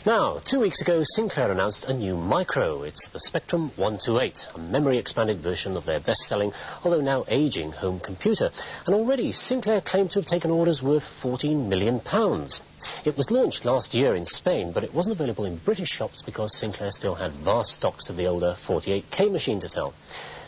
Now, 2 weeks ago, Sinclair announced a new micro. It's the Spectrum 128, a memory-expanded version of their best-selling, although now ageing, home computer. And already, Sinclair claimed to have taken orders worth £14 million. It was launched last year in Spain, but it wasn't available in British shops because Sinclair still had vast stocks of the older 48K machine to sell.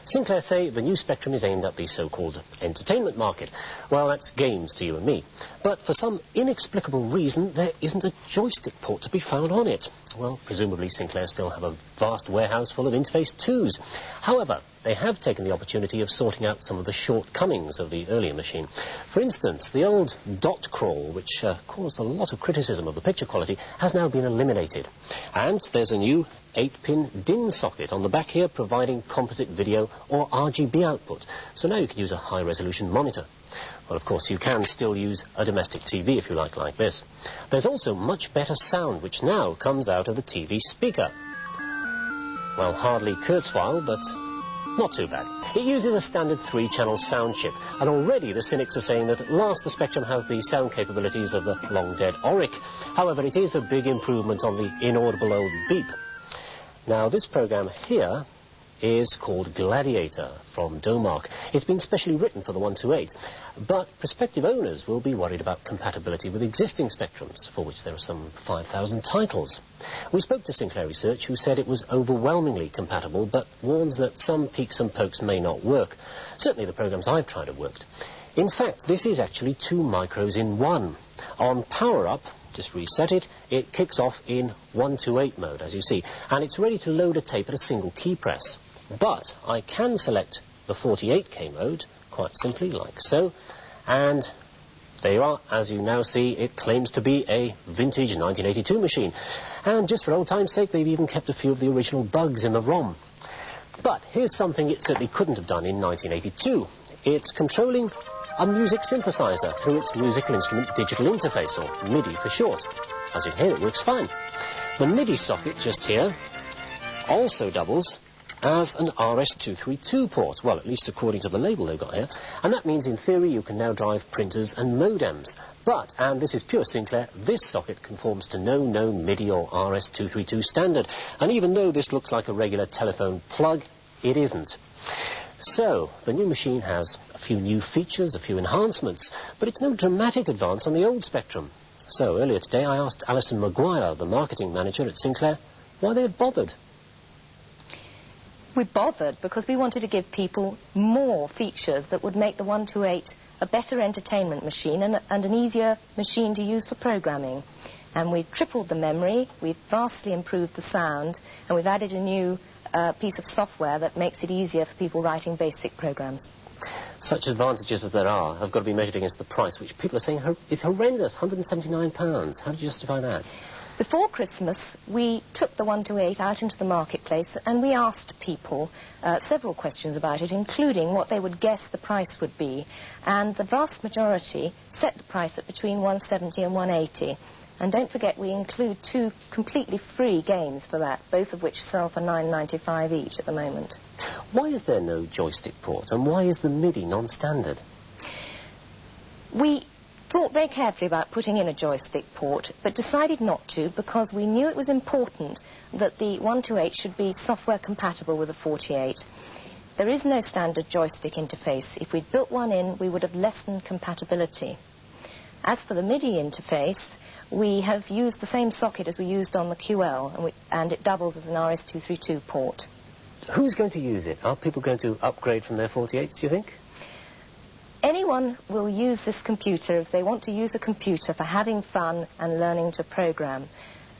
Sinclair say the new Spectrum is aimed at the so-called entertainment market. Well, that's games to you and me. But for some inexplicable reason, there isn't a joystick port to be found on it. Well, presumably Sinclair still have a vast warehouse full of Interface 2s. However, they have taken the opportunity of sorting out some of the shortcomings of the earlier machine. For instance, the old dot crawl, which caused a lot of criticism of the picture quality, has now been eliminated. And there's a new 8-pin DIN socket on the back here, providing composite video or RGB output. So now you can use a high-resolution monitor. Well, of course, you can still use a domestic TV if you like this. There's also much better sound, which now comes out of the TV speaker. Well, hardly Kurzweil, but not too bad. It uses a standard 3-channel sound chip, and already the cynics are saying that at last the Spectrum has the sound capabilities of the long-dead Auric. However, it is a big improvement on the inaudible old beep. Now, this program here is called Gladiator from Domark. It's been specially written for the 128, but prospective owners will be worried about compatibility with existing Spectrums, for which there are some 5,000 titles. We spoke to Sinclair Research, who said it was overwhelmingly compatible, but warns that some peaks and pokes may not work. Certainly the programs I've tried have worked. In fact, this is actually 2 micros in one. On power up, just reset it, it kicks off in 128 mode, as you see, and it's ready to load a tape at a single key press. But I can select the 48K mode, quite simply, like so, and there you are. As you now see, it claims to be a vintage 1982 machine. And just for old time's sake, they've even kept a few of the original bugs in the ROM. But here's something it certainly couldn't have done in 1982. It's controlling a music synthesizer through its musical instrument digital interface, or MIDI for short. As you can hear, it works fine. The MIDI socket just here also doubles as an RS-232 port, well, at least according to the label they've got here, and that means in theory you can now drive printers and modems. But, and this is pure Sinclair, this socket conforms to no known MIDI or RS-232 standard, and even though this looks like a regular telephone plug, it isn't. So, the new machine has a few new features, a few enhancements, but it's no dramatic advance on the old Spectrum. So, earlier today I asked Alison Maguire, the marketing manager at Sinclair, why they had bothered. We bothered because we wanted to give people more features that would make the 128 a better entertainment machine and an easier machine to use for programming. And we've tripled the memory, we've vastly improved the sound, and we've added a new piece of software that makes it easier for people writing basic programs. Such advantages as there are have got to be measured against the price, which people are saying is horrendous, £179. How do you justify that? Before Christmas, we took the 128 out into the marketplace and we asked people several questions about it, including what they would guess the price would be. And the vast majority set the price at between 170 and 180. And don't forget, we include 2 completely free games for that, both of which sell for £9.95 each at the moment. Why is there no joystick port, and why is the MIDI non-standard? We thought very carefully about putting in a joystick port, but decided not to because we knew it was important that the 128 should be software compatible with the 48. There is no standard joystick interface. If we'd built one in, we would have lessened compatibility. As for the MIDI interface, we have used the same socket as we used on the QL, and it doubles as an RS-232 port. Who's going to use it? Are people going to upgrade from their 48s, do you think? Anyone will use this computer if they want to use a computer for having fun and learning to program.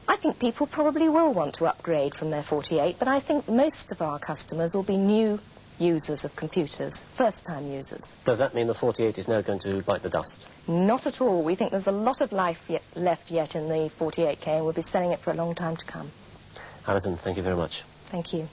I think people probably will want to upgrade from their 48, but I think most of our customers will be new users of computers, first-time users. Does that mean the 48 is now going to bite the dust? Not at all. We think there's a lot of life left yet in the 48K, and we'll be selling it for a long time to come. Alison, thank you very much. Thank you.